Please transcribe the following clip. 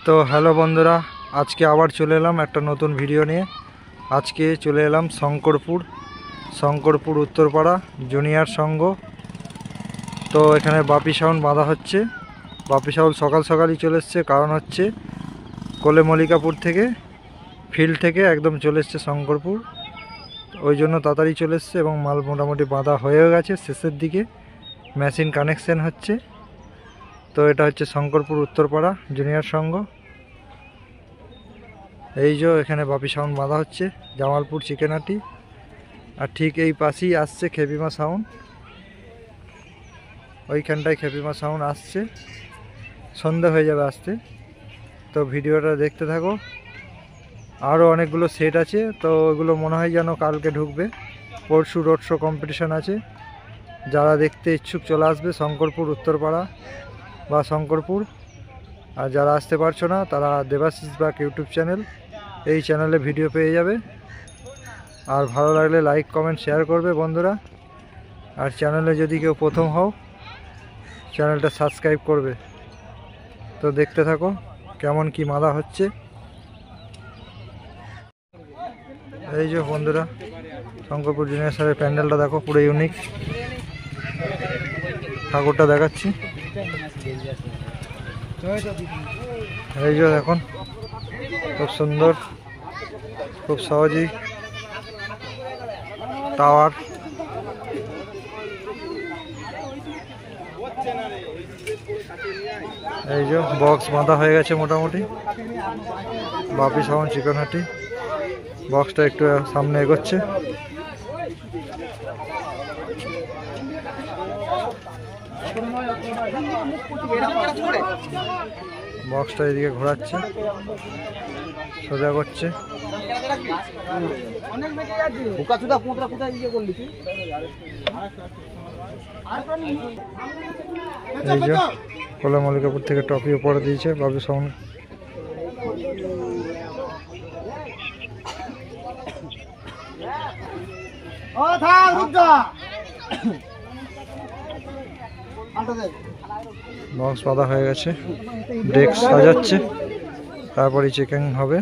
তো হ্যালো বন্ধুরা, আজকে আবার চলে এলাম একটা নতুন ভিডিও নিয়ে। আজকে চলে এলাম শঙ্করপুর উত্তরপাড়া জুনিয়র সংঘ। তো এখানে বাপি সাউন্ড বাঁধা হচ্ছে। বাপি সাউন্ড সকাল সকালই চলে এসছে, কারণ হচ্ছে কোলে মল্লিকাপুর থেকে ফিল্ড থেকে একদম চলে এসছে শঙ্করপুর, ওই জন্য তাড়াতাড়ি চলে এসছে এবং মাল মোটামুটি বাঁধা হয়েও গেছে। শেষের দিকে মেশিন কানেকশন হচ্ছে। তো এটা হচ্ছে শঙ্করপুর উত্তরপাড়া জুনিয়র সংঘ। এই যে এখানে বাপি সাউন্ড বাঁধা হচ্ছে, জামালপুর চিকেনাটি। আর ঠিক এই পাশেই আসছে খেপিমা সাউন্ড, ওইখানটায় খেপিমা সাউন্ড আসছে। সন্ধ্যা হয়ে যাবে আসতে। তো ভিডিওটা দেখতে থাকো। আরও অনেকগুলো সেট আছে, তো ওইগুলো মনে হয় যেন কালকে ঢুকবে। পরশু রোড শো কম্পিটিশান আছে। যারা দেখতে ইচ্ছুক চলে আসবে শঙ্করপুর উত্তরপাড়া বা শঙ্করপুর। আর যারা আসতে পারছো না তারা দেবাশিস বাগ ইউটিউব চ্যানেল, এই চ্যানেলে ভিডিও পেয়ে যাবে। আর ভালো লাগলে লাইক কমেন্ট শেয়ার করবে বন্ধুরা। আর চ্যানেলে যদি কেউ প্রথম হও চ্যানেলটা সাবস্ক্রাইব করবে। তো দেখতে থাকো কেমন কি বাঁধা হচ্ছে। এই যে বন্ধুরা, শঙ্করপুর জুনিয়র স্যারের প্যান্ডেলটা দেখো, পুরো ইউনিক। ঠাকুরটা দেখাচ্ছি। এই যে দেখুন, খুব সুন্দর, খুব সহজেই টাওয়ার। এই যে বক্স বাঁধা হয়ে গেছে মোটামুটি। বাপি সাউন্ড চিকনহাটি। বক্সটা একটু সামনে এগোচ্ছে। বক্সটা এদিকে ঘোরাচ্ছে, সোজা করছে। এই যে কোলে মল্লিকাপুর থেকে টপি উপরে দিয়েছে বাবু সাউন্ড। বক্স বাঁধা হয়ে গেছে, ডেস্ক সাজাচ্ছে, তারপরে চেকিং হবে।